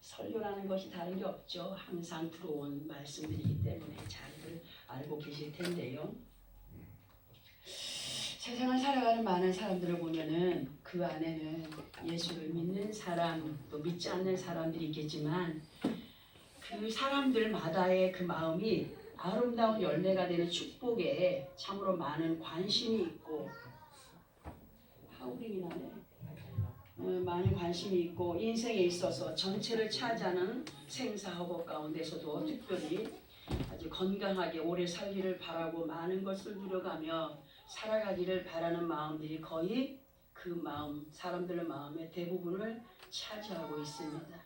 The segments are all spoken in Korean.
설교라는 것이 다른 게 없죠. 항상 들어온 말씀들이기 때문에 잘들 알고 계실 텐데요. 세상을 살아가는 많은 사람들을 보면은 그 안에는 예수를 믿는 사람, 또 믿지 않는 사람들이 있겠지만 그 사람들마다의 그 마음이 아름다운 열매가 되는 축복에 참으로 많은 관심이 있고 하울링이 나네. 많은 관심이 있고 인생에 있어서 전체를 차지하는 생사허곡 가운데서도 특별히 아주 건강하게 오래 살기를 바라고 많은 것을 누려가며 살아가기를 바라는 마음들이 거의 그 마음, 사람들의 마음의 대부분을 차지하고 있습니다.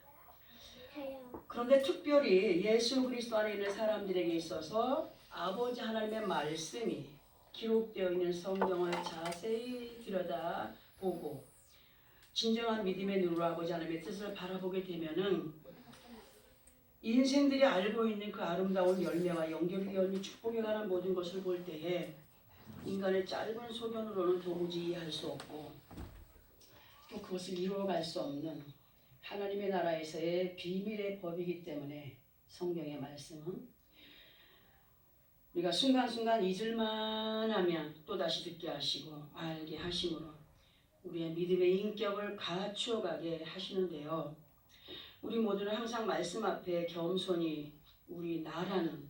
그런데 특별히 예수 그리스도 안에 있는 사람들에게 있어서 아버지 하나님의 말씀이 기록되어 있는 성경을 자세히 들여다보고 진정한 믿음의 눈으로 아버지 하나님의 뜻을 바라보게 되면은 인생들이 알고 있는 그 아름다운 열매와 연결되어 있는 축복에 관한 모든 것을 볼 때에 인간의 짧은 소견으로는 도무지 이해할 수 없고 또 그것을 이루어갈 수 없는 하나님의 나라에서의 비밀의 법이기 때문에 성경의 말씀은 우리가 순간순간 잊을만 하면 또다시 듣게 하시고 알게 하심으로 우리의 믿음의 인격을 갖추어가게 하시는데요. 우리 모두는 항상 말씀 앞에 겸손히 우리 나라는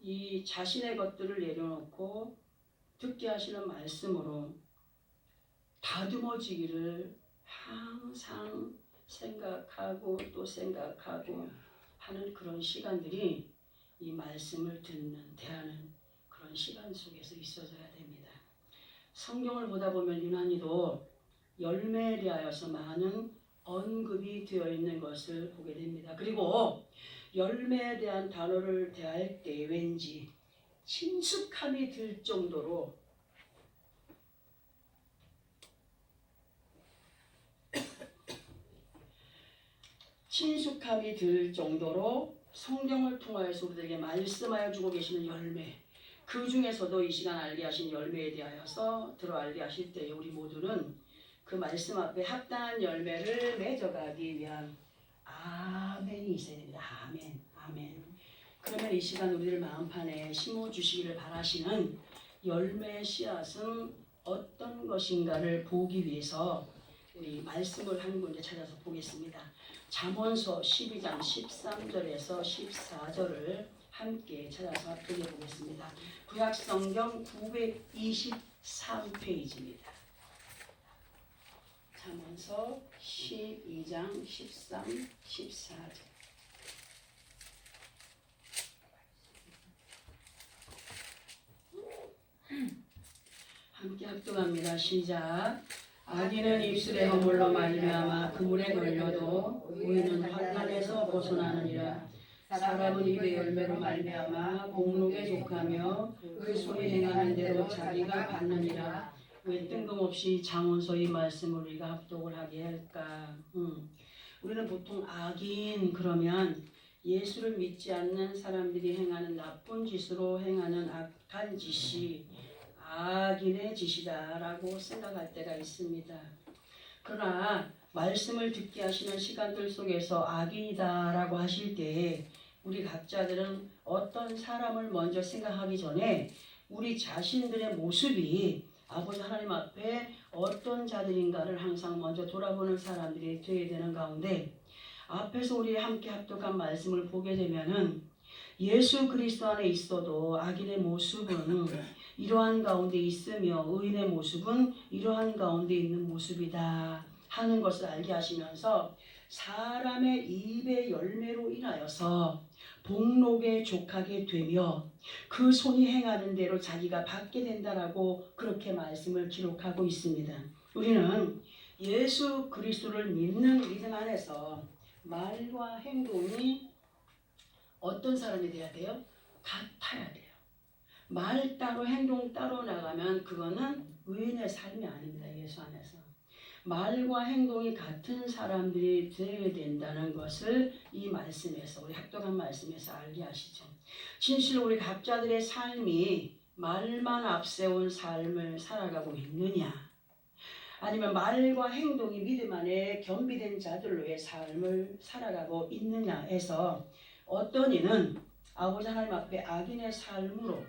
이 자신의 것들을 내려놓고 듣게 하시는 말씀으로 다듬어지기를 항상 생각하고 또 생각하고 하는 그런 시간들이 이 말씀을 듣는, 대하는 그런 시간 속에서 있어져야 됩니다. 성경을 보다 보면 유난히도 열매에 대하여서 많은 언급이 되어 있는 것을 보게 됩니다. 그리고 열매에 대한 단어를 대할 때 왠지 친숙함이 들 정도로 성경을 통하여서 우리들에게 말씀하여 주고 계시는 열매, 그 중에서도 이 시간 알게 하신 열매에 대하여서 들어 알게 하실 때에 우리 모두는 그 말씀 앞에 합당한 열매를 맺어가기 위한 아멘이 있어야 됩니다. 아멘, 아멘. 그러면 이 시간 우리들 마음판에 심어주시기를 바라시는 열매의 씨앗은 어떤 것인가를 보기 위해서 우리 말씀을 한 군데 찾아서 보겠습니다. 잠언서 12장 13절에서 14절을 함께 찾아서 합독해 보겠습니다. 구약성경 923페이지입니다. 잠언서 12장 13, 14절. 함께 합독합니다. 시작. 악인은 입술의 허물로 말미암아 그물에 걸려도 의인은 환난에서 벗어나느니라. 사람은 입의 열매로 말미암아 공록에 족하며 그 손이 행하는 대로 자기가 받느니라. 왜 뜬금없이 잠언서의 말씀을 우리가 합독을 하게 할까? 우리는 보통 악인 그러면 예수를 믿지 않는 사람들이 행하는 나쁜 짓으로 행하는 악한 짓이 악인의 짓이다라고 생각할 때가 있습니다. 그러나 말씀을 듣게 하시는 시간들 속에서 악인이다라고 하실 때 우리 각자들은 어떤 사람을 먼저 생각하기 전에 우리 자신들의 모습이 아버지 하나님 앞에 어떤 자들인가를 항상 먼저 돌아보는 사람들이 되어야 되는 가운데 앞에서 우리 함께 합독한 말씀을 보게 되면은 예수 그리스도 안에 있어도 악인의 모습은 이러한 가운데 있으며 의인의 모습은 이러한 가운데 있는 모습이다 하는 것을 알게 하시면서 사람의 입의 열매로 인하여서 복록에 족하게 되며 그 손이 행하는 대로 자기가 받게 된다라고 그렇게 말씀을 기록하고 있습니다. 우리는 예수 그리스도를 믿는 믿음 안에서 말과 행동이 어떤 사람이 돼야 돼요? 같아야 돼요. 말 따로 행동 따로 나가면 그거는 의인의 삶이 아닙니다. 예수 안에서. 말과 행동이 같은 사람들이 되어야 된다는 것을 이 말씀에서 우리 합독한 말씀에서 알게 하시죠. 진실로 우리 각자들의 삶이 말만 앞세운 삶을 살아가고 있느냐 아니면 말과 행동이 믿음 안에 겸비된 자들로의 삶을 살아가고 있느냐 해서 어떤 이는 아버지 하나님 앞에 악인의 삶으로,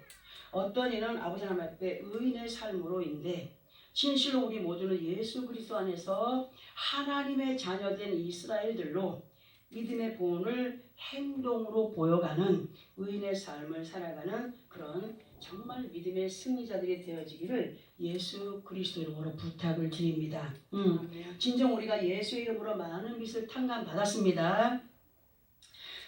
어떤 이는 아버지 하나님 앞에 의인의 삶으로인데, 진실로 우리 모두는 예수 그리스도 안에서 하나님의 자녀된 이스라엘들로 믿음의 본을 행동으로 보여가는 의인의 삶을 살아가는 그런 정말 믿음의 승리자들이 되어지기를 예수 그리스도 이름으로 부탁을 드립니다. 진정 우리가 예수 이름으로 많은 빛을 탕감받았습니다.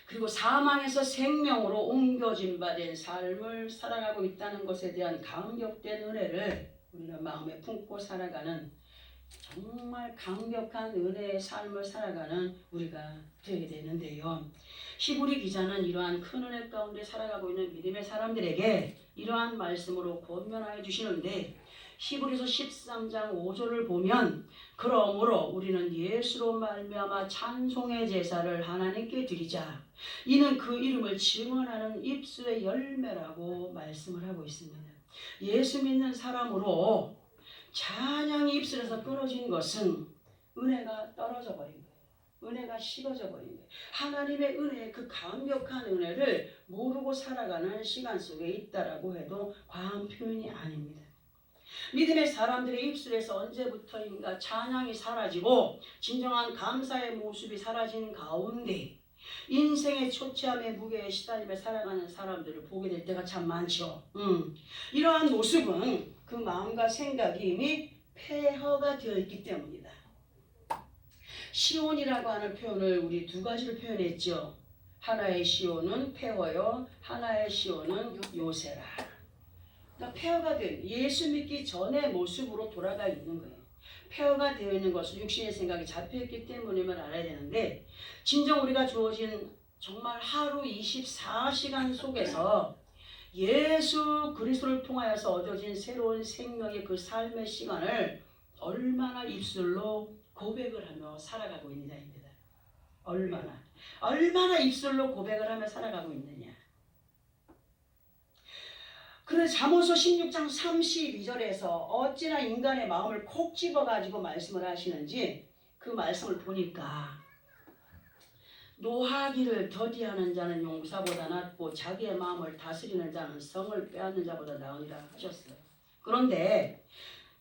그리고 사망에서 생명으로 옮겨진 바 된 삶을 살아가고 있다는 것에 대한 감격된 은혜를 우리는 마음에 품고 살아가는 정말 강력한 은혜의 삶을 살아가는 우리가 되게 되는데요. 히브리 기자는 이러한 큰 은혜 가운데 살아가고 있는 믿음의 사람들에게 이러한 말씀으로 권면하여 주시는데, 히브리서 13장 5절을 보면 그러므로 우리는 예수로 말미암아 찬송의 제사를 하나님께 드리자. 이는 그 이름을 증언하는 입술의 열매라고 말씀을 하고 있습니다. 예수 믿는 사람으로 찬양이 입술에서 끊어진 것은 은혜가 떨어져 버린 거예요. 은혜가 식어져 버린 거예요. 하나님의 은혜, 그 강력한 은혜를 모르고 살아가는 시간 속에 있다라고 해도 과한 표현이 아닙니다. 믿음의 사람들의 입술에서 언제부터인가 찬양이 사라지고 진정한 감사의 모습이 사라진 가운데 인생의 초췌함의 무게에 시달리며 살아가는 사람들을 보게 될 때가 참 많죠. 이러한 모습은 그 마음과 생각이 이미 폐허가 되어 있기 때문이다. 시온이라고 하는 표현을 우리 두 가지로 표현했죠. 하나의 시온은 폐허요, 하나의 시온은 요새라. 그러니까 폐허가 된, 예수 믿기 전의 모습으로 돌아가 있는 거예요. 폐허가 되어 있는 것은 육신의 생각이 잡혀있기 때문임을 알아야 되는데, 진정 우리가 주어진 정말 하루 24시간 속에서 예수 그리스도를 통하여서 얻어진 새로운 생명의 그 삶의 시간을 얼마나 입술로 고백을 하며 살아가고 있느냐입니다. 얼마나 입술로 고백을 하며 살아가고 있느냐. 그래서 잠언서 16장 32절에서 어찌나 인간의 마음을 콕 집어가지고 말씀을 하시는지 그 말씀을 보니까 노하기를 더디하는 자는 용사보다 낫고 자기의 마음을 다스리는 자는 성을 빼앗는 자보다 나으니라 하셨어요. 그런데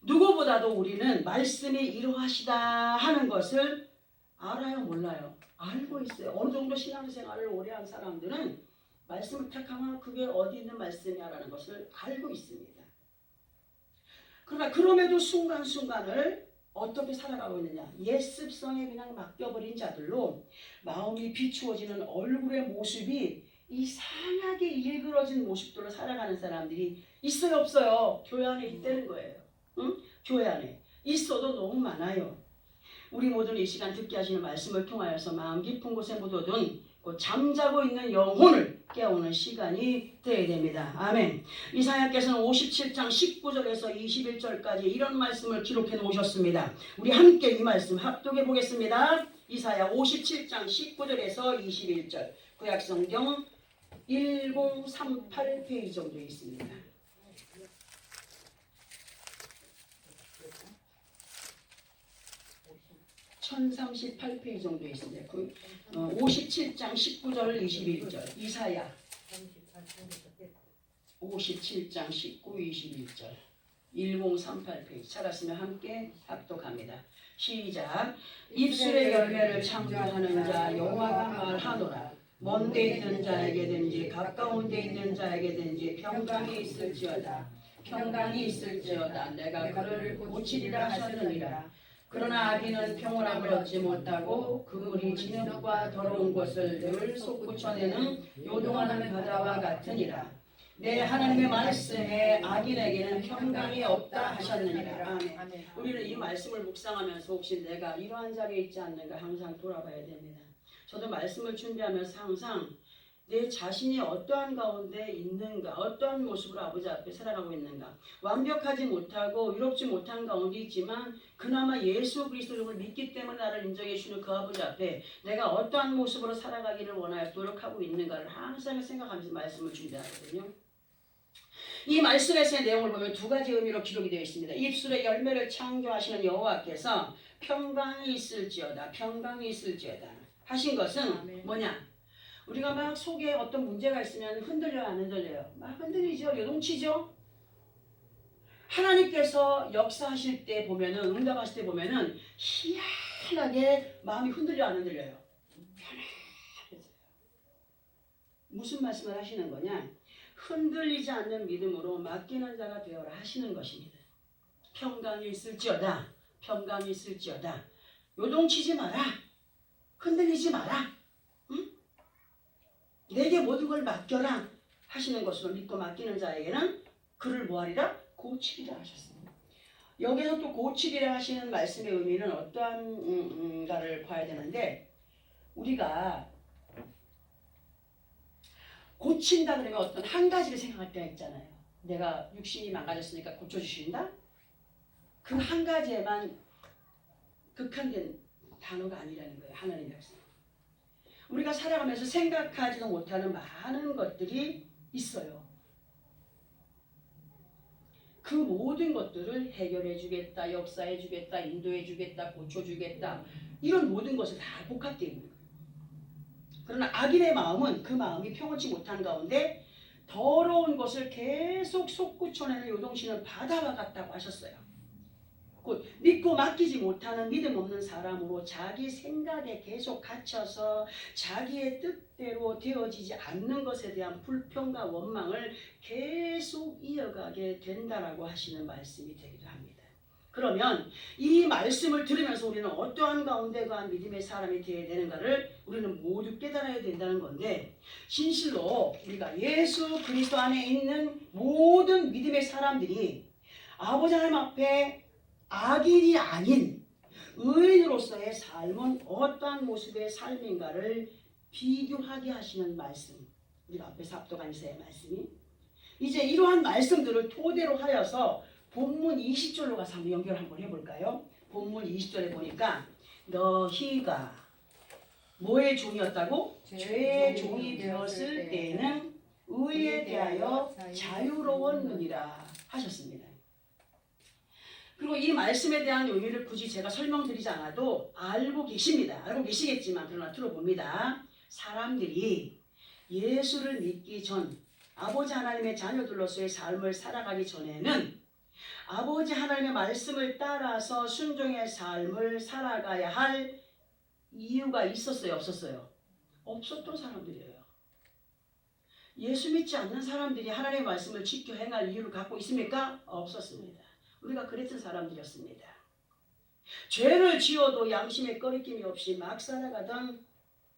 누구보다도 우리는 말씀이 이러하시다 하는 것을 알아요, 몰라요? 알고 있어요. 어느 정도 신앙생활을 오래 한 사람들은 말씀을 탁 하면 그게 어디 있는 말씀이야라는 것을 알고 있습니다. 그러나 그럼에도 순간순간을 어떻게 살아가고 있느냐, 옛 습성에 그냥 맡겨버린 자들로 마음이 비추어지는 얼굴의 모습이 이상하게 일그러진 모습들로 살아가는 사람들이 있어요, 없어요? 교회 안에 있다는 거예요. 응? 교회 안에 있어도 너무 많아요. 우리 모두는 이 시간 듣게 하시는 말씀을 통하여서 마음 깊은 곳에 묻어둔 잠자고 있는 영혼을 깨우는 시간이 되어야 됩니다. 아멘. 이사야께서는 57장 19절에서 21절까지 이런 말씀을 기록해 놓으셨습니다. 우리 함께 이 말씀 합독해 보겠습니다. 이사야 57장 19절에서 21절, 구약성경 1038페이지 정도에 있습니다. 1038페이지 정도에 있습니다. 57장 19절 21절 이사야 57장 19, 21절 1038페이지 찾았으면 함께 합독합니다. 시작. 입술의 열매를 창조하는 자 여호와가 말하노라. 먼데 있는 자에게든지 가까운 데 있는 자에게든지 평강이 있을지어다. 평강이 있을지어다. 내가 그를 고치리라 하셨느니라. 그러나 악인은 평온함을 얻지 못하고 그물이 진흙과 더러운 것을 늘 솟구쳐내는 요동하는 바다와 같으니라. 내 하나님의 말씀에 악인에게는 평강이 없다 하셨느니라. 아멘. 우리는 이 말씀을 묵상하면서 혹시 내가 이러한 자리에 있지 않는가 항상 돌아봐야 됩니다. 저도 말씀을 준비하면서 항상 내 자신이 어떠한 가운데 있는가, 어떠한 모습으로 아버지 앞에 살아가고 있는가, 완벽하지 못하고 의롭지 못한 가운데 있지만 그나마 예수 그리스도를 믿기 때문에 나를 인정해 주는 그 아버지 앞에 내가 어떠한 모습으로 살아가기를 원하여 노력하고 있는가를 항상 생각하면서 말씀을 준비하거든요. 이 말씀에서의 내용을 보면 두 가지 의미로 기록이 되어 있습니다. 입술의 열매를 창조하시는 여호와께서 평강이 있을지어다. 평강이 있을지어다. 하신 것은 뭐냐? 우리가 막 속에 어떤 문제가 있으면 흔들려요, 안 흔들려요? 막 흔들리죠, 요동치죠. 하나님께서 역사하실 때 보면은, 응답하실 때 보면은 희한하게 마음이 흔들려, 안 흔들려요? 편안해져요. 무슨 말씀을 하시는 거냐? 흔들리지 않는 믿음으로 맡기는 자가 되어라 하시는 것입니다. 평강이 있을지어다. 평강이 있을지어다. 요동치지 마라. 흔들리지 마라. 응? 내게 모든 걸 맡겨라 하시는 것으로 믿고 맡기는 자에게는 그를 뭐하리라? 고치리라 하셨습니다. 여기서 또 고치리라 하시는 말씀의 의미는 어떠한가를 봐야 되는데, 우리가 고친다 그러면 어떤 한 가지를 생각할 때가 있잖아요. 내가 육신이 망가졌으니까 고쳐주신다? 그 한 가지에만 극한된 단어가 아니라는 거예요. 하나님의 말씀. 우리가 살아가면서 생각하지도 못하는 많은 것들이 있어요. 그 모든 것들을 해결해 주겠다, 역사해 주겠다, 인도해 주겠다, 고쳐 주겠다, 이런 모든 것을 다 복합되어 있는 거예요. 그러나 악인의 마음은 그 마음이 평온치 못한 가운데 더러운 것을 계속 솟구쳐내는 요동치는 바다와 같다고 하셨어요. 곧 믿고 맡기지 못하는 믿음 없는 사람으로 자기 생각에 계속 갇혀서 자기의 뜻대로 되어지지 않는 것에 대한 불평과 원망을 계속 이어가게 된다라고 하시는 말씀이 되기도 합니다. 그러면 이 말씀을 들으면서 우리는 어떠한 가운데가 믿음의 사람이 되어야 되는가를 우리는 모두 깨달아야 된다는 건데, 진실로 우리가 예수 그리스도 안에 있는 모든 믿음의 사람들이 아버지 하나님 앞에 악인이 아닌 의인으로서의 삶은 어떠한 모습의 삶인가를 비교하게 하시는 말씀, 우리가 앞에서 압도한 이사의 말씀이, 이제 이러한 말씀들을 토대로 하여서 본문 20절로 가서 한번 연결 한번 해볼까요? 본문 20절에 보니까 너희가 뭐의 종이었다고? 죄의 종이 되었을 때에는 의에 대하여 자유로웠느니라 하셨습니다. 그리고 이 말씀에 대한 의미를 굳이 제가 설명드리지 않아도 알고 계십니다. 알고 계시겠지만 그러나 들어봅니다. 사람들이 예수를 믿기 전 아버지 하나님의 자녀들로서의 삶을 살아가기 전에는 아버지 하나님의 말씀을 따라서 순종의 삶을 살아가야 할 이유가 있었어요? 없었어요? 없었던 사람들이에요. 예수 믿지 않는 사람들이 하나님의 말씀을 지켜 행할 이유를 갖고 있습니까? 없었습니다. 우리가 그랬던 사람들이었습니다. 죄를 지어도 양심에 꺼리낌이 없이 막 살아가던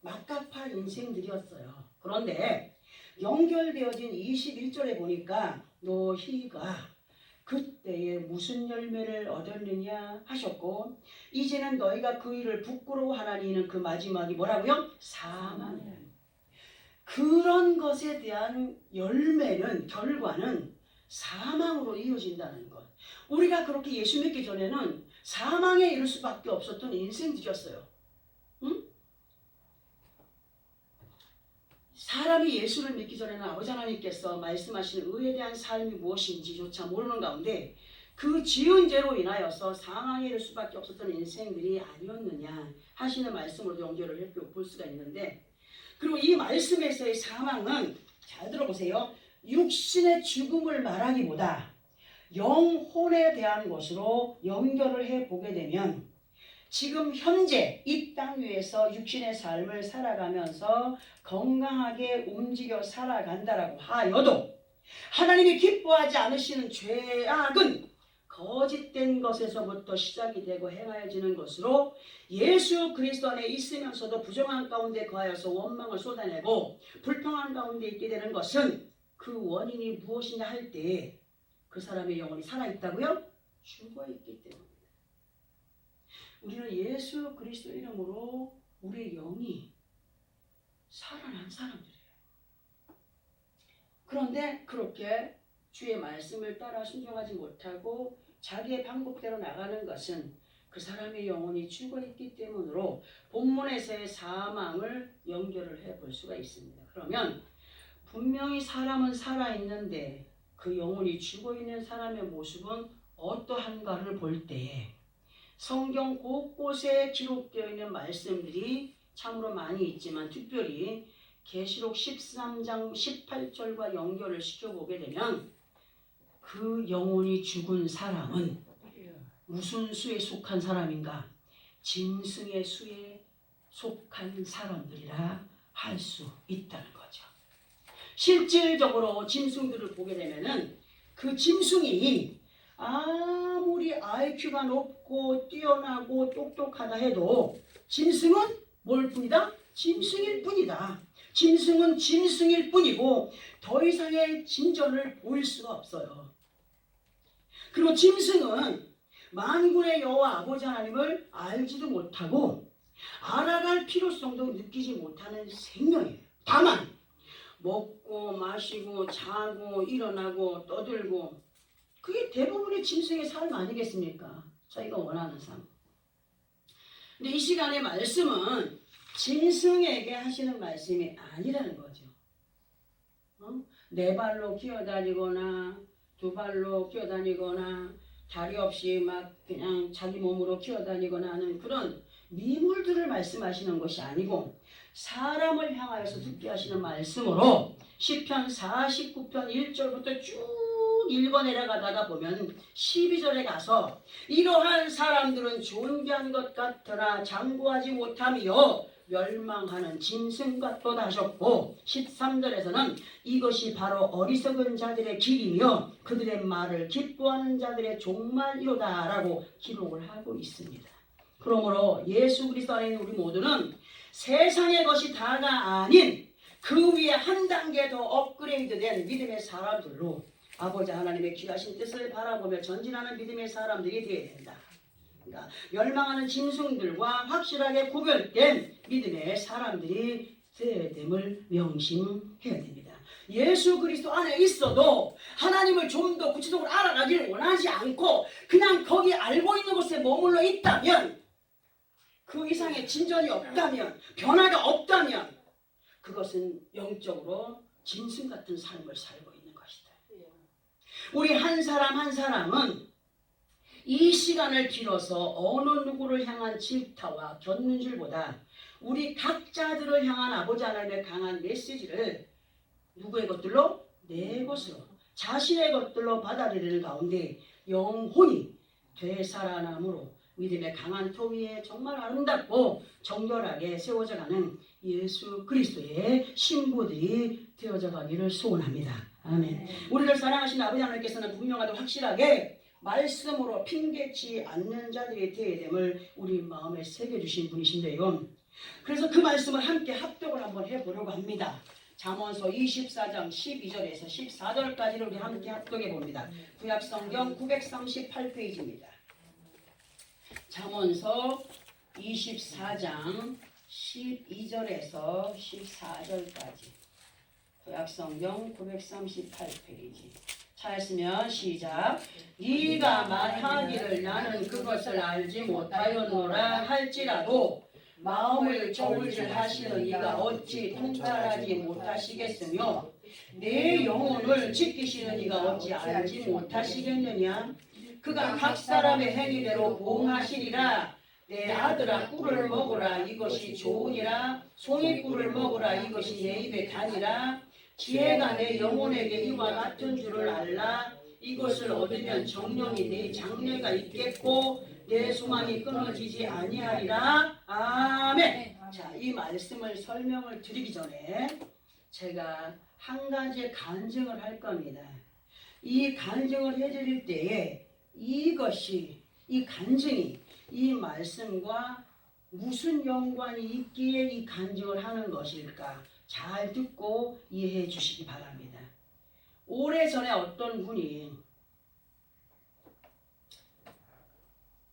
막가팔 인생들이었어요. 그런데 연결되어진 21절에 보니까 너희가 그때에 무슨 열매를 얻었느냐 하셨고, 이제는 너희가 그 일을 부끄러워하나니는 그 마지막이 뭐라고요? 사망이라. 그런 것에 대한 열매는, 결과는 사망으로 이어진다는 것. 우리가 그렇게 예수 믿기 전에는 사망에 이를 수밖에 없었던 인생들이었어요. 응? 사람이 예수를 믿기 전에는 아버지 하나님께서 말씀하시는 의에 대한 삶이 무엇인지조차 모르는 가운데 그 지은 죄로 인하여서 사망에 이를 수밖에 없었던 인생들이 아니었느냐 하시는 말씀으로 연결을 해볼 수가 있는데, 그리고 이 말씀에서의 사망은, 잘 들어보세요, 육신의 죽음을 말하기보다 영혼에 대한 것으로 연결을 해보게 되면, 지금 현재 이 땅 위에서 육신의 삶을 살아가면서 건강하게 움직여 살아간다라고 하여도 하나님이 기뻐하지 않으시는 죄악은 거짓된 것에서부터 시작이 되고 행하여지는 것으로, 예수 그리스도 안에 있으면서도 부정한 가운데 거하여서 원망을 쏟아내고 불평한 가운데 있게 되는 것은 그 원인이 무엇이냐 할 때 그 사람의 영혼이 살아있다고요? 죽어있기 때문입니다. 우리는 예수 그리스도 이름으로 우리의 영이 살아난 사람들이에요. 그런데 그렇게 주의 말씀을 따라 순종하지 못하고 자기의 방법대로 나가는 것은 그 사람의 영혼이 죽어있기 때문으로 본문에서의 사망을 연결을 해볼 수가 있습니다. 그러면 분명히 사람은 살아있는데 그 영혼이 죽어있는 사람의 모습은 어떠한가를 볼 때에 성경 곳곳에 기록되어 있는 말씀들이 참으로 많이 있지만 특별히 계시록 13장 18절과 연결을 시켜보게 되면 그 영혼이 죽은 사람은 무슨 수에 속한 사람인가? 짐승의 수에 속한 사람들이라 할 수 있다는 거죠. 실질적으로 짐승들을 보게 되면은 그 짐승이 아무리 IQ가 높고 뛰어나고 똑똑하다 해도 짐승은 뭘 뿐이다? 짐승일 뿐이다. 짐승은 짐승일 뿐이고 더 이상의 진전을 보일 수가 없어요. 그리고 짐승은 만군의 여호와 아버지 하나님을 알지도 못하고 알아갈 필요성도 느끼지 못하는 생명이에요. 다만 먹고 마시고 자고 일어나고 떠들고 그게 대부분의 짐승의 삶 아니겠습니까? 저희가 원하는 삶. 근데 이 시간의 말씀은 짐승에게 하시는 말씀이 아니라는 거죠. 네 발로 기어다니거나 두 발로 기어다니거나 다리 없이 막 그냥 자기 몸으로 기어다니거나 하는 그런 미물들을 말씀하시는 것이 아니고 사람을 향하여서 듣게 하시는 말씀으로 시편 49편 1절부터 쭉 읽어 내려가다가 보면 12절에 가서 이러한 사람들은 존귀한 것 같으나 장구하지 못하며 멸망하는 짐승 같도다 하셨고 13절에서는 이것이 바로 어리석은 자들의 길이며 그들의 말을 기뻐하는 자들의 종말이로다 라고 기록을 하고 있습니다. 그러므로 예수 그리스도 안에 있는 우리 모두는 세상의 것이 다가 아닌 그 위에 한 단계 더 업그레이드된 믿음의 사람들로 아버지 하나님의 귀하신 뜻을 바라보며 전진하는 믿음의 사람들이 되어야 된다. 그러니까 멸망하는 짐승들과 확실하게 구별된 믿음의 사람들이 되어야 됨을 명심해야 됩니다. 예수 그리스도 안에 있어도 하나님을 좀 더 구체적으로 알아가기를 원하지 않고 그냥 거기 알고 있는 곳에 머물러 있다면 그 이상의 진전이 없다면 변화가 없다면 그것은 영적으로 짐승 같은 삶을 살고 있는 것이다. 우리 한 사람 한 사람은 이 시간을 빌어서 어느 누구를 향한 질타와 견눈질보다 우리 각자들을 향한 아버지 하나님의 강한 메시지를 누구의 것들로? 내 것으로 자신의 것들로 받아들이는 가운데 영혼이 되살아남으로 믿음의 강한 터 위에 정말 아름답고 정결하게 세워져가는 예수 그리스도의 신부들이 되어져 가기를 소원합니다. 아멘. 우리를 사랑하신 아버지 하나님께서는 분명하고 확실하게 말씀으로 핑계치 않는 자들이 되어야 됨을 우리 마음에 새겨주신 분이신데요. 그래서 그 말씀을 함께 합독을 한번 해보려고 합니다. 잠언서 24장 12절에서 14절까지를 우리 함께 합독해 봅니다. 구약성경 938페이지입니다. 잠언서 24장 12절에서 14절까지 구약성경 938페이지 찾았으면 시작. 네가 말하기를 나는 그것을 알지 못하였노라 할지라도 마음을 저울질하시는 이가 어찌 통찰하지 못하시겠으며 내 영혼을 지키시는 이가 어찌 알지 못하시겠느냐. 그가 각 사람의 행위대로 보응하시리라. 내 아들아 꿀을 먹으라 이것이 좋으니라. 송이 꿀을 먹으라 이것이 내 입에 다니라. 지혜가 내 영혼에게 이와 같은 줄을 알라. 이것을 얻으면 정령이 내 장래가 있겠고 내 소망이 끊어지지 아니하리라. 아멘. 자, 이 말씀을 설명을 드리기 전에 제가 한 가지 간증을 할 겁니다. 이 간증을 해드릴 때에 이것이 이 간증이 이 말씀과 무슨 연관이 있기에 이 간증을 하는 것일까 잘 듣고 이해해 주시기 바랍니다. 오래전에 어떤 분이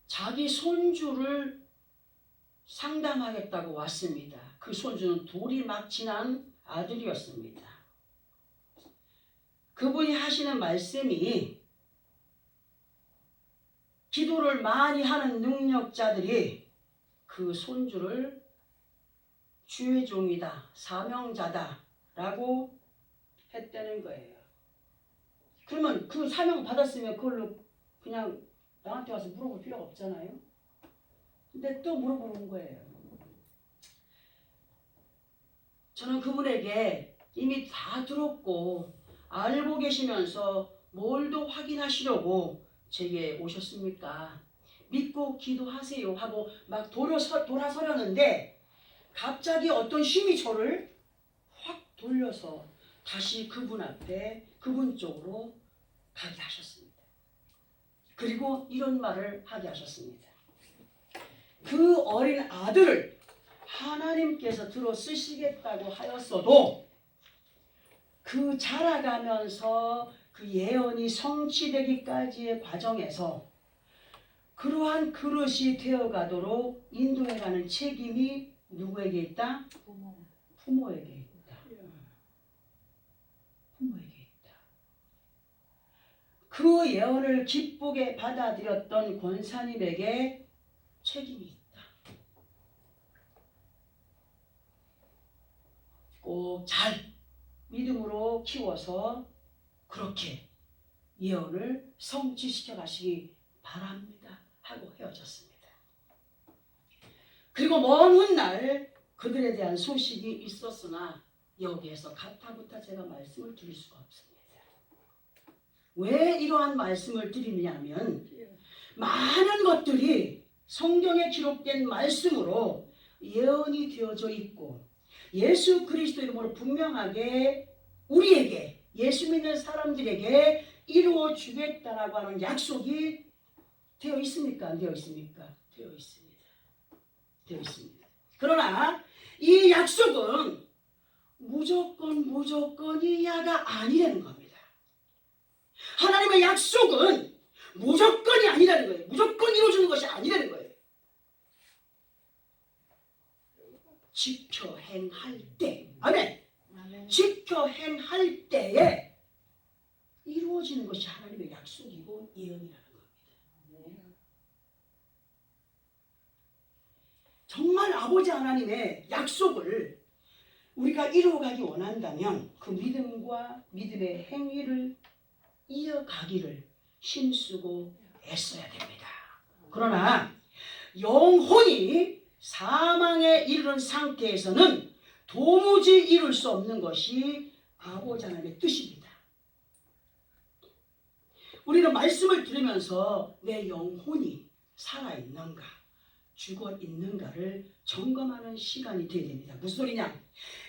자기 손주를 상담하겠다고 왔습니다. 그 손주는 돌이 막 지난 아들이었습니다. 그분이 하시는 말씀이 기도를 많이 하는 능력자들이 그 손주를 주의 종이다, 사명자다 라고 했다는 거예요. 그러면 그 사명 받았으면 그걸로 그냥 나한테 와서 물어볼 필요가 없잖아요. 근데 또 물어보는 거예요. 저는 그분에게 이미 다 들었고 알고 계시면서 뭘 더 확인하시려고 제게 오셨습니까? 믿고 기도하세요 하고 막 돌아서려는데 갑자기 어떤 힘이 저를 확 돌려서 다시 그분 앞에 그분 쪽으로 가게 하셨습니다. 그리고 이런 말을 하게 하셨습니다. 그 어린 아들을 하나님께서 들어 쓰시겠다고 하였어도 그 자라가면서 그 예언이 성취되기까지의 과정에서 그러한 그릇이 되어가도록 인도해가는 책임이 누구에게 있다? 부모에게 있다. 부모에게 있다. 그 예언을 기쁘게 받아들였던 권사님에게 책임이 있다. 꼭 잘 믿음으로 키워서 그렇게 예언을 성취시켜 가시기 바랍니다 하고 헤어졌습니다. 그리고 먼 훗날 그들에 대한 소식이 있었으나 여기에서 가타부타 제가 말씀을 드릴 수가 없습니다. 왜 이러한 말씀을 드리느냐 하면 많은 것들이 성경에 기록된 말씀으로 예언이 되어져 있고 예수 그리스도 이름으로 분명하게 우리에게 예수 믿는 사람들에게 이루어 주겠다라고 하는 약속이 되어 있습니까? 안 되어 있습니까? 되어 있습니다. 되어 있습니다. 그러나 이 약속은 무조건이야가 아니라는 겁니다. 하나님의 약속은 무조건이 아니라는 거예요. 무조건 이루어지는 것이 아니라는 거예요. 지켜 행할 때, 아멘. 지켜 행할 때에 이루어지는 것이 하나님의 약속이고 예언이라는 겁니다. 정말 아버지 하나님의 약속을 우리가 이루어가기 원한다면 그 믿음과 믿음의 행위를 이어가기를 힘쓰고 애써야 됩니다. 그러나 영혼이 사망에 이르는 상태에서는 도무지 이룰 수 없는 것이 아버지 하나님의 뜻입니다. 우리는 말씀을 들으면서 내 영혼이 살아있는가 죽어있는가를 점검하는 시간이 되어야 됩니다. 무슨 소리냐?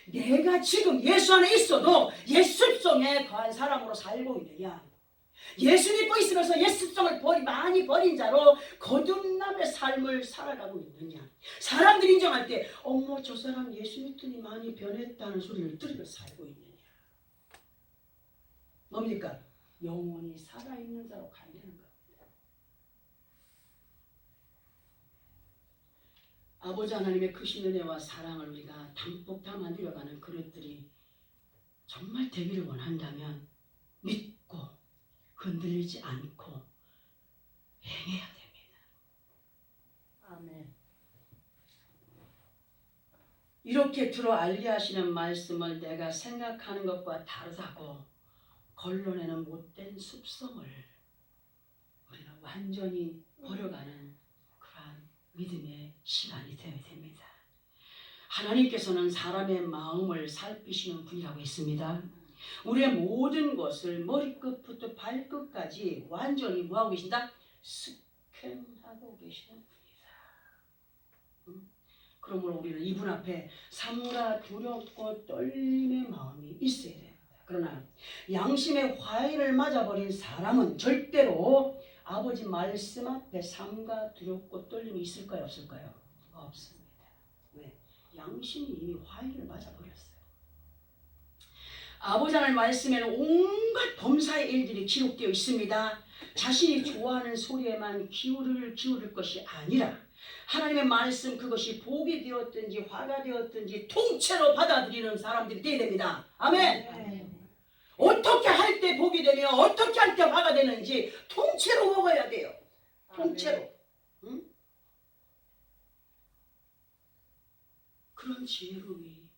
내가 지금 예수 안에 있어도 예습성에 거한 사람으로 살고 있느냐? 예수 믿고 있으면서 예습성을 많이 버린 자로 거듭남의 삶을 살아가고 있느냐? 사람들이 인정할 때 어머 저 사람 예수 믿더니 많이 변했다는 소리를 들으면서 살고 있느냐? 뭡니까? 영원히 살아있는 자로 가야 되는 겁니다. 아버지 하나님의 크신 은혜와 사랑을 우리가 담뿍 담아 누려가는 그릇들이 정말 되기를 원한다면 믿고 흔들리지 않고 행해야 됩니다. 아멘. 이렇게 들어 알게 하시는 말씀을 내가 생각하는 것과 다르다고 걸러내는 못된 습성을 우리가 완전히 버려가는 그러한 믿음의 시간이 되어야 됩니다. 하나님께서는 사람의 마음을 살피시는 분이라고 했습니다. 우리의 모든 것을 머리끝부터 발끝까지 완전히 뭐하고 계신다? 스캔하고 계시는 분이다. 그러므로 우리는 이분 앞에 삼가 두렵고 떨림의 마음이 있어야 됩니다. 그러나 양심의 화인을 맞아버린 사람은 절대로 아버지 말씀 앞에 삼가 두렵고 떨림이 있을까요? 없을까요? 없습니다. 왜? 양심이 이미 화인을 맞아버렸어요. 아버지 하나님 말씀에는 온갖 범사의 일들이 기록되어 있습니다. 자신이 좋아하는 소리에만 기울일 것이 아니라 하나님의 말씀 그것이 복이 되었든지 화가 되었든지 통째로 받아들이는 사람들이 되어야 됩니다. 아멘. 어떻게 할 때 복이 되며 어떻게 할 때 화가 되는지 통째로 먹어야 돼요. 통째로. 응? 그런 지혜로움이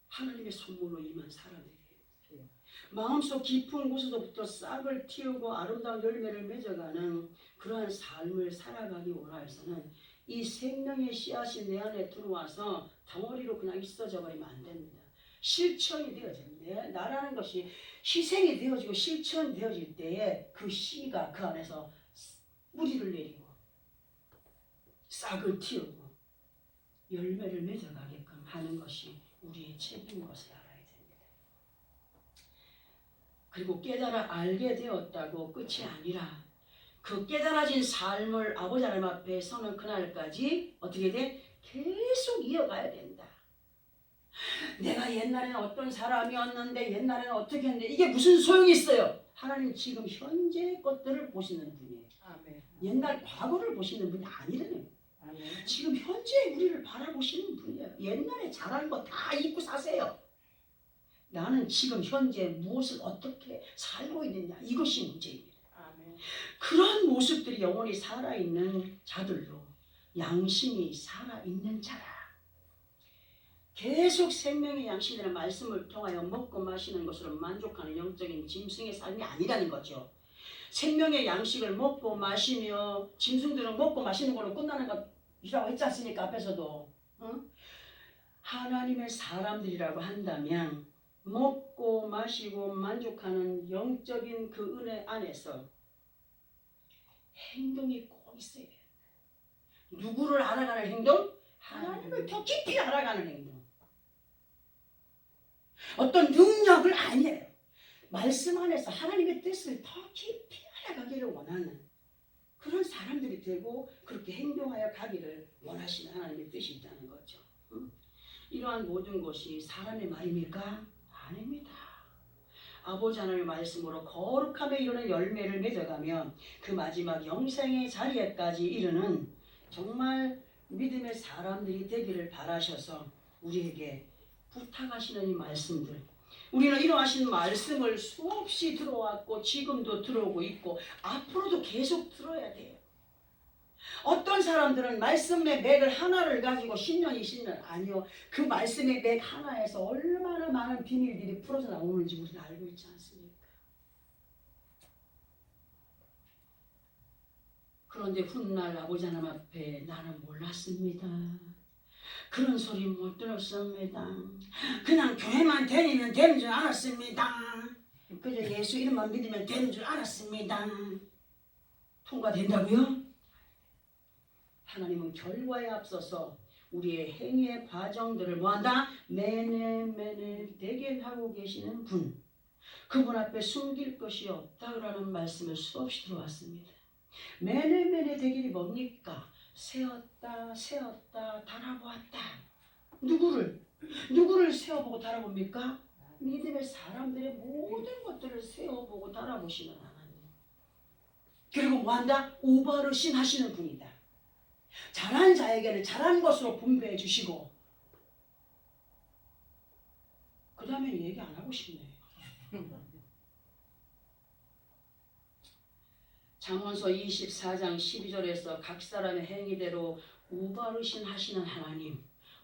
하나님의 선물로 임한 사람들이에요. 마음속 깊은 곳에서부터 싹을 틔우고 아름다운 열매를 맺어가는 그러한 삶을 살아가기 원하여서는 이 생명의 씨앗이 내 안에 들어와서 덩어리로 그냥 있어져 버리면 안 됩니다. 실천이 되어집니다. 나라는 것이 희생이 되어지고 실천이 되어질 때에 그 씨가 그 안에서 뿌리를 내리고 싹을 틔우고 열매를 맺어가게끔 하는 것이 우리의 책임인 것을 알아야 됩니다. 그리고 깨달아 알게 되었다고 끝이 아니라 그 깨달아진 삶을 아버지 하나님 앞에 서는 그날까지 어떻게 돼? 계속 이어가야 된다. 내가 옛날에는 어떤 사람이었는데 옛날에는 어떻게 했는데 이게 무슨 소용이 있어요? 하나님 지금 현재 것들을 보시는 분이에요. 아멘. 옛날 과거를 보시는 분이 아니라는 아멘. 지금 현재 우리를 바라보시는 분이에요. 옛날에 잘한 거 다 잊고 사세요. 나는 지금 현재 무엇을 어떻게 살고 있느냐 이것이 문제입니다. 아멘. 그런 모습들이 영원히 살아있는 자들로 양심이 살아있는 자라. 계속 생명의 양식이라는 말씀을 통하여 먹고 마시는 것으로 만족하는 영적인 짐승의 삶이 아니라는 거죠. 생명의 양식을 먹고 마시며 짐승들은 먹고 마시는 걸로 끝나는 것이라고 했지 않습니까? 앞에서도. 하나님의 사람들이라고 한다면 먹고 마시고 만족하는 영적인 그 은혜 안에서 행동이 꼭 있어야 돼요. 누구를 알아가는 행동? 하나님을 더 깊이 알아가는 행동. 어떤 능력을 아니에요. 말씀 안에서 하나님의 뜻을 더 깊이 알아가기를 원하는 그런 사람들이 되고 그렇게 행동하여 가기를 원하시는 하나님의 뜻이 있다는 거죠. 이러한 모든 것이 사람의 말입니까? 아닙니다. 아버지 하나님의 말씀으로 거룩함에 이르는 열매를 맺어가며 그 마지막 영생의 자리에까지 이르는 정말 믿음의 사람들이 되기를 바라셔서 우리에게 부탁하시는 이 말씀들, 우리는 이러하신 말씀을 수없이 들어왔고 지금도 들어오고 있고 앞으로도 계속 들어야 돼요. 어떤 사람들은 말씀의 맥을 하나를 가지고 10년 20년 아니요, 그 말씀의 맥 하나에서 얼마나 많은 비밀들이 풀어져 나오는지 우리는 알고 있지 않습니까? 그런데 훗날 아버지 하나님 앞에 나는 몰랐습니다. 그런 소리 못 들었습니다. 그냥 교회만 다니면 되는 줄 알았습니다. 그저 예수 이름만 믿으면 되는 줄 알았습니다. 통과된다고요? 하나님은 결과에 앞서서 우리의 행위의 과정들을 뭐한다? 매네 대결하고 계시는 분. 그분 앞에 숨길 것이 없다라는 말씀을 수없이 들어왔습니다. 매네 대결이 뭡니까? 세었다 달아보았다. 누구를 세어보고 달아봅니까? 믿음의 사람들의 모든 것들을 세어보고 달아보시는 하나님. 그리고 뭐한다? 오버르신 하시는 분이다. 잘한 자에게는 잘한 것으로 분배해 주시고 그 다음에 얘기 안 하고 싶네요. 잠언서 24장 12절에서 각 사람의 행위대로 우바르신 하시는 하나님,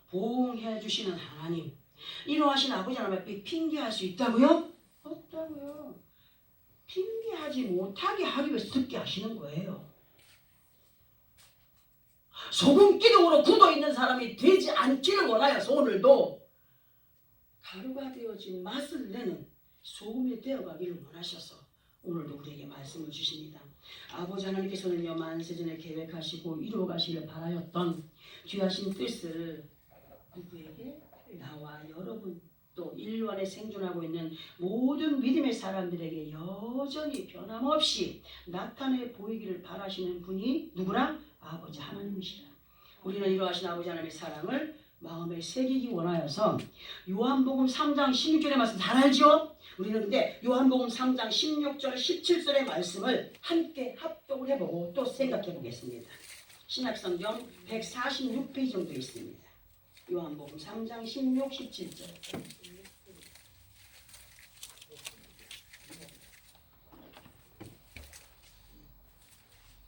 보응해 주시는 하나님, 이러하신 아버지 하나님 앞에 핑계할 수 있다고요? 없다고요. 핑계하지 못하게 하기 위해서 듣게 하시는 거예요. 소금 기둥으로 굳어있는 사람이 되지 않기를 원하여서 오늘도 가루가 되어진 맛을 내는 소금이 되어가기를 원하셔서 오늘도 우리에게 말씀을 주십니다. 아버지 하나님께서는요, 만세전에 계획하시고 이루어가시길 바라였던 귀하신 뜻을 누구에게? 나와 여러분 또 인류 안에 생존하고 있는 모든 믿음의 사람들에게 여전히 변함없이 나타내 보이기를 바라시는 분이 누구라? 아버지 하나님이시라. 우리는 이러하신 아버지 하나님의 사랑을 마음에 새기기 원하여서 요한복음 3장 16절의 말씀 잘 알죠? 우리는 근데 요한복음 3장 16절 17절의 말씀을 함께 합독을 해보고 또 생각해 보겠습니다. 신약성경 146페이지 정도 있습니다. 요한복음 3장 16, 17절.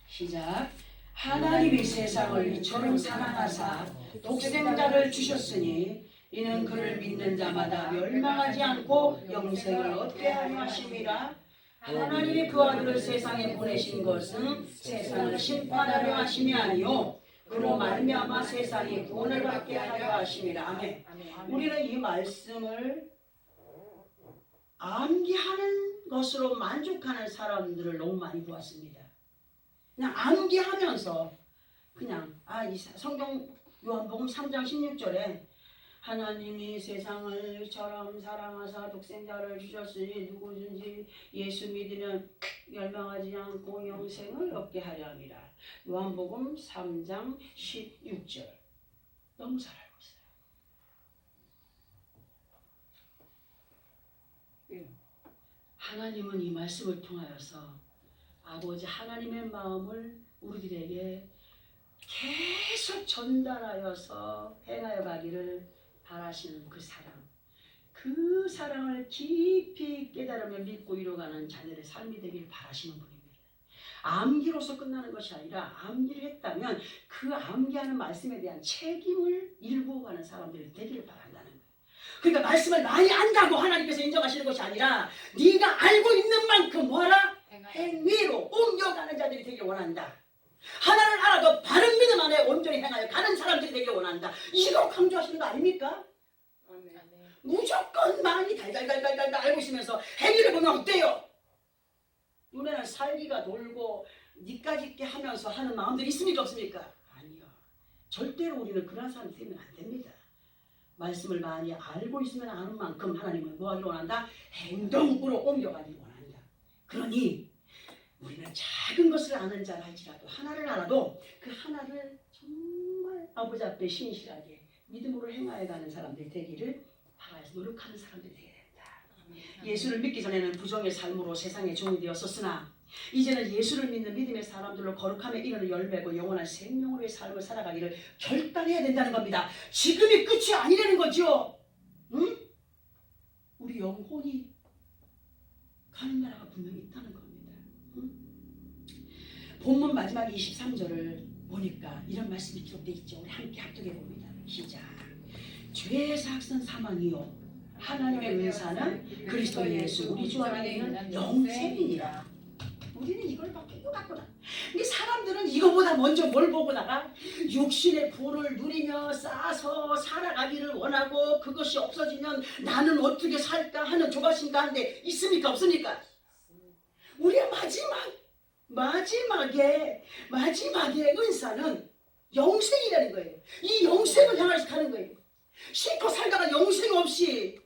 시작. 하나님이 세상을 이처럼 사랑하사 독생자를 주셨으니 이는 그를 믿는 자마다 멸망하지 않고 영생을 얻게 하려 하심이라. 하나님이 그 아들을 세상에 보내신 것은 세상을 심판하려 하심이 아니요 그로 말미암아 세상이 구원을 받게 하려 하심이라. 아멘. 우리는 이 말씀을 암기하는 것으로 만족하는 사람들을 너무 많이 보았습니다. 그냥 암기하면서 그냥 이 성경 요한복음 3장 16절에 하나님이 세상을 처럼 사랑하사 독생자를 주셨으니 누구든지 예수 믿으면 멸망하지 않고 영생을 얻게 하려 함이라. 요한복음 3장 16절. 너무 잘 알고 있어요. 하나님은 이 말씀을 통하여서 아버지 하나님의 마음을 우리들에게 계속 전달하여서 행하여 가기를 바라시는 그 사랑, 그 사랑을 깊이 깨달으며 믿고 이뤄가는 자녀의 삶이 되기를 바라시는 분입니다. 암기로서 끝나는 것이 아니라 암기를 했다면 그 암기하는 말씀에 대한 책임을 일구어 가는 사람들이 되기를 바란다는 거예요. 그러니까 말씀을 많이 안다고 하나님께서 인정하시는 것이 아니라 네가 알고 있는 만큼 뭐하라? 행위로 옮겨가는 자들이 되기를 원한다. 하나를 알아도 바른 믿음 안에 온전히 행하여 가는 사람들이 되기를 원한다. 이거 강조하시는 거 아닙니까? 무조건 많이 달달달달달 알고 있으면서 행위를 보면 어때요? 눈에는 살기가 돌고 니까지 있게 하면서 하는 마음들이 있습니까 없습니까? 아니요. 절대로 우리는 그런 사람이 되면 안 됩니다. 말씀을 많이 알고 있으면 아는 만큼 하나님은 뭐 하기를 원한다? 행동으로 옮겨가기를 원한다. 그러니 우리는 작은 것을 아는 자라 할지라도 하나를 알아도 그 하나를 정말 아버지 앞에 신실하게 믿음으로 행하여 가는 사람들이 되기를 바라서 노력하는 사람들이 되게 된다. 예수를 믿기 전에는 부정의 삶으로 세상에 종이 되었었으나 이제는 예수를 믿는 믿음의 사람들로 거룩함에 이르는 열매고 영원한 생명으로의 삶을 살아가기를 결단해야 된다는 겁니다. 지금이 끝이 아니라는 거죠. 응? 우리 영혼이 가는 나라가 분명히 있다는 겁니다. 본문 마지막 23절을 보니까 이런 말씀이 기록되어 있죠. 우리 함께 합독해 봅니다. 시작. 죄의 사학은 사망이요 하나님의 은사는 그리스도 예수 우리 주 안에 있는 영생이니라. 우리는 이걸 받고 이거 받구나. 근데 사람들은 이거보다 먼저 뭘 보고 나가? 육신의 부를 누리며 쌓아서 살아가기를 원하고 그것이 없어지면 나는 어떻게 살까 하는 조바심 가운데 있습니까 없습니까? 우리의 마지막에 은사는 영생이라는 거예요. 이 영생을 향해서 가는 거예요. 실컷 살다가 영생 없이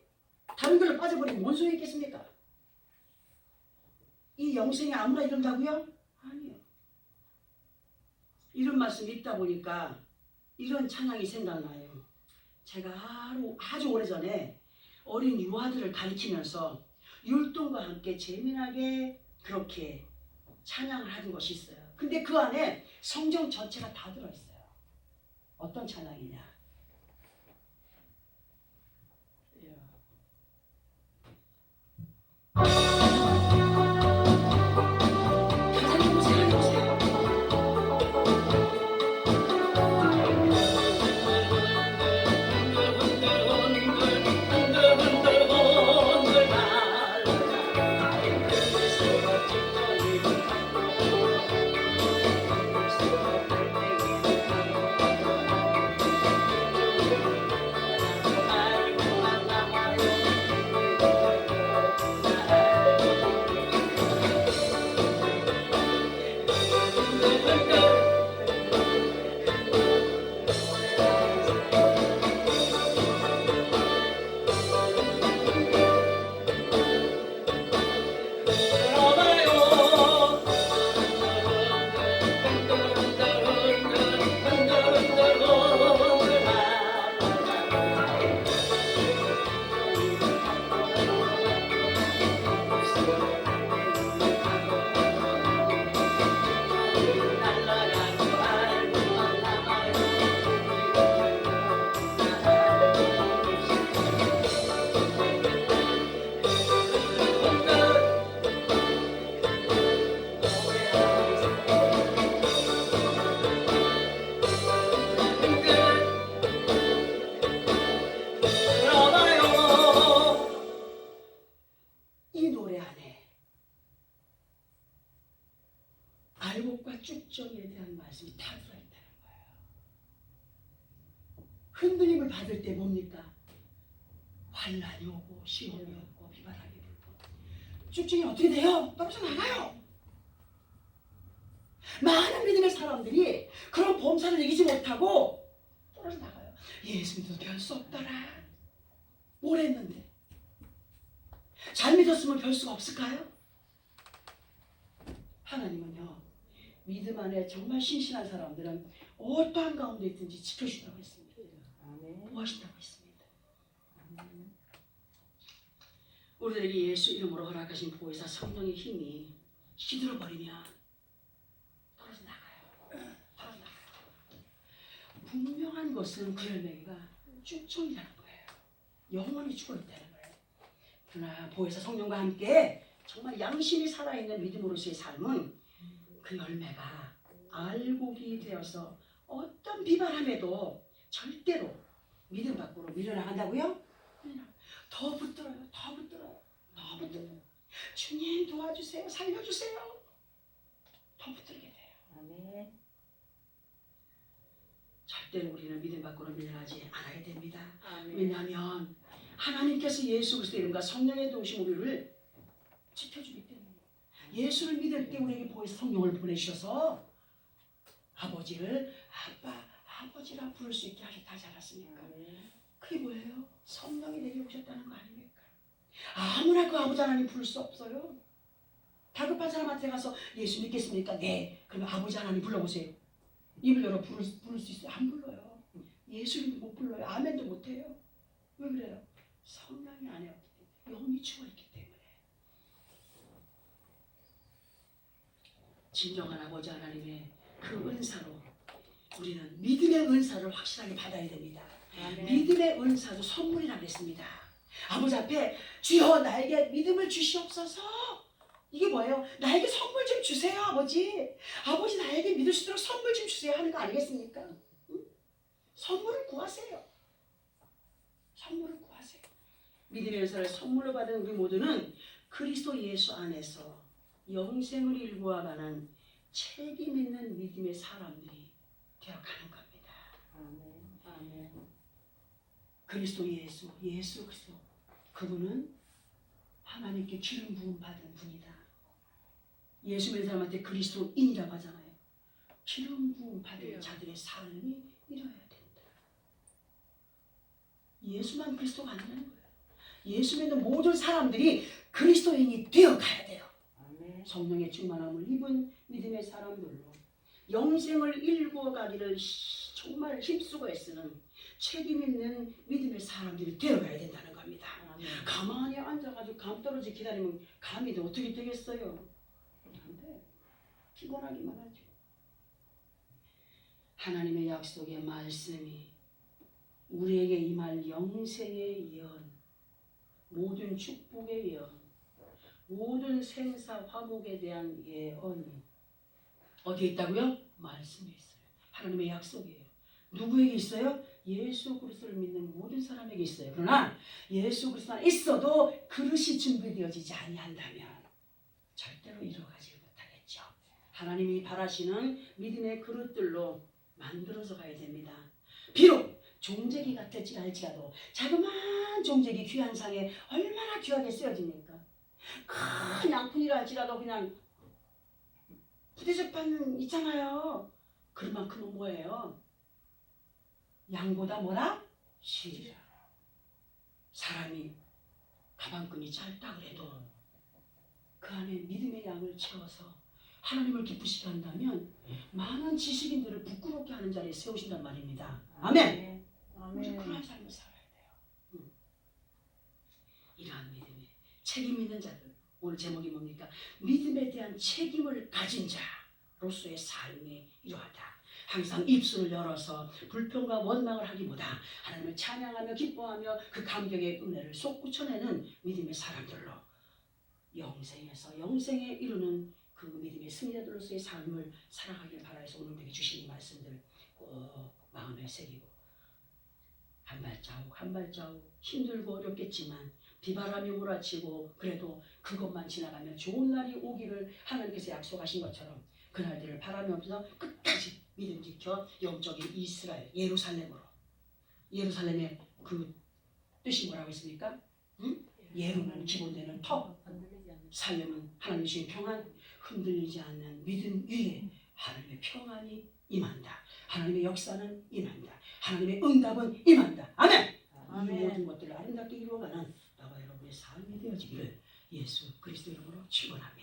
다른 걸로 빠져버리면 뭔 소용이 있겠습니까? 이 영생이 아무나 이룬다고요? 아니요. 이런 말씀이 있다 보니까 이런 찬양이 생각나요. 제가 아주 오래전에 어린 유아들을 가르치면서 율동과 함께 재미나게 그렇게 찬양을 하는 것이 있어요. 근데 그 안에 성경 전체가 다 들어있어요. 어떤 찬양이냐? 흔들림을 받을 때 뭡니까? 환난이 오고 시험이 오고 비바람이 불고 쭉쭉이 어떻게 돼요? 떨어져 나가요. 많은 믿음의 사람들이 그런 범사를 이기지 못하고 떨어져 나가요. 예수 믿어도 별 수 없더라. 뭘 했는데? 잘 믿었으면 별 수가 없을까요? 하나님은요, 믿음 안에 정말 신실한 사람들은 어떠한 가운데 있든지 지켜주신다고 했습니다. 보호하신다고 했습니다. 우리들에게 예수 이름으로 허락하신 보혜사 성령의 힘이 시들어버리면 떨어져 나가요. 떨어져 나가요. 분명한 것은 그 열매가 쭉쭉이라는 거예요. 영원히 죽어있다는 거예요. 그러나 보혜사 성령과 함께 정말 양심이 살아있는 믿음으로서의 삶은 그 열매가 알곡이 되어서 어떤 비바람에도 절대로 믿음 밖으로 밀려나간다고요? 더 붙들어요. 더 붙들어요. 더 붙들어요. 주님 도와주세요. 살려주세요. 더 붙들게 돼요. 아멘. 절대로 우리는 믿음 밖으로 밀려나지 않아야 됩니다. 아멘. 왜냐하면 하나님께서 예수 그리스도 이름과 성령의 도우심 우리를 지켜주기 때문에 예수를 믿을 때 우리에게 보혜사 성령을 보내주셔서 아버지를 아버지라 부를 수 있게 하셨다 하지 않았습니까? 그게 뭐예요? 성령이 내게 오셨다는 거 아닙니까? 아무나 그 아버지 하나님 부를 수 없어요. 다급한 사람한테 가서 예수 믿겠습니까? 네. 그러면 아버지 하나님 불러보세요. 입을 열어 부를 수 있어요? 안 불러요. 예수님도 못 불러요. 아멘도 못해요. 왜 그래요? 성령이 안에 없기 때문에, 영이 죽어있기 때문에. 진정한 아버지 하나님의 그 은사로 우리는 믿음의 은사를 확실하게 받아야 됩니다. 아멘. 믿음의 은사도 선물이라고 했습니다. 아버지 앞에 주여 나에게 믿음을 주시옵소서. 이게 뭐예요? 나에게 선물 좀 주세요 아버지. 아버지 나에게 믿을 수 있도록 선물 좀 주세요 하는 거 아니겠습니까? 응? 선물을 구하세요. 선물을 구하세요. 믿음의 은사를 선물로 받은 우리 모두는 그리스도 예수 안에서 영생을 일구어가는 책임 있는 믿음의 사람들이 되어가는 겁니다. 아멘. 아멘. 그리스도 예수 그리스도 그분은 하나님께 기름 부음 받은 분이다. 예수 믿는 사람한테 그리스도인이라고 하잖아요. 기름 부음 받은 자들의 삶이 이뤄야 된다. 예수만 그리스도가 아니라는 거예요. 예수 믿는 모든 사람들이 그리스도인이 되어가야 돼요. 아멘. 성령의 충만함을 입은 믿음의 사람들로 영생을 일구어가기를 정말 힘쓰고 애쓰는 책임 있는 믿음의 사람들이 되어가야 된다는 겁니다. 아멘. 가만히 앉아가지고 감 떨어지 기다리면 감이 어떻게 되겠어요? 안 돼. 피곤하기만 하죠. 하나님의 약속의 말씀이 우리에게 임할 영생의 예언, 모든 축복의 예언, 모든 생사 화목에 대한 예언이 어디에 있다고요? 말씀에 있어요. 하나님의 약속이에요. 누구에게 있어요? 예수 그리스도를 믿는 모든 사람에게 있어요. 그러나 예수 그리스도만 있어도 그릇이 준비되어지지 아니한다면 절대로 이루어가지 못하겠죠. 하나님이 바라시는 믿음의 그릇들로 만들어져 가야 됩니다. 비록 종재기 같을지 할지라도 자그마한 종재기 귀한 상에 얼마나 귀하게 쓰여집니까? 큰 양푼이라 할지라도 그냥 부대접판 있잖아요. 그만큼은 뭐예요? 양보다 뭐라? 실이라. 사람이 가방끈이 짧다 그래도 그 안에 믿음의 양을 채워서 하나님을 기쁘시게 한다면 많은 지식인들을 부끄럽게 하는 자리에 세우신단 말입니다. 아멘. 우리 그런 삶을 살아야 돼요. 이러한 믿음에 책임 있는 자들. 오늘 제목이 뭡니까? 믿음에 대한 책임을 가진 자로서의 삶이 이러하다. 항상 입술을 열어서 불평과 원망을 하기보다 하나님을 찬양하며 기뻐하며 그 감격의 은혜를 솟구쳐내는 믿음의 사람들로 영생에서 영생에 이루는 그 믿음의 승리자들로서의 삶을 살아가길 바라서 오늘 우리에게 주신 이 말씀들 꼭 마음에 새기고 한 발자국 한 발자국 힘들고 어렵겠지만 비바람이 몰아치고 그래도 그것만 지나가면 좋은 날이 오기를 하나님께서 약속하신 것처럼 그날들을 바라면서 끝까지 믿음 지켜 영적인 이스라엘 예루살렘으로 예루살렘의 그 뜻이 뭐라고 했습니까? 응? 예루는 기본되는 터, 살렘은 하나님 주신 평안, 흔들리지 않는 믿음 위에 하나님의 평안이 임한다. 하나님의 역사는 임한다. 하나님의 응답은 임한다. 아멘. 이 모든 것들을 아름답게 이루어가는 나와 여러분의 삶이 되어지기를 예수 그리스도 이름으로 축원합니다.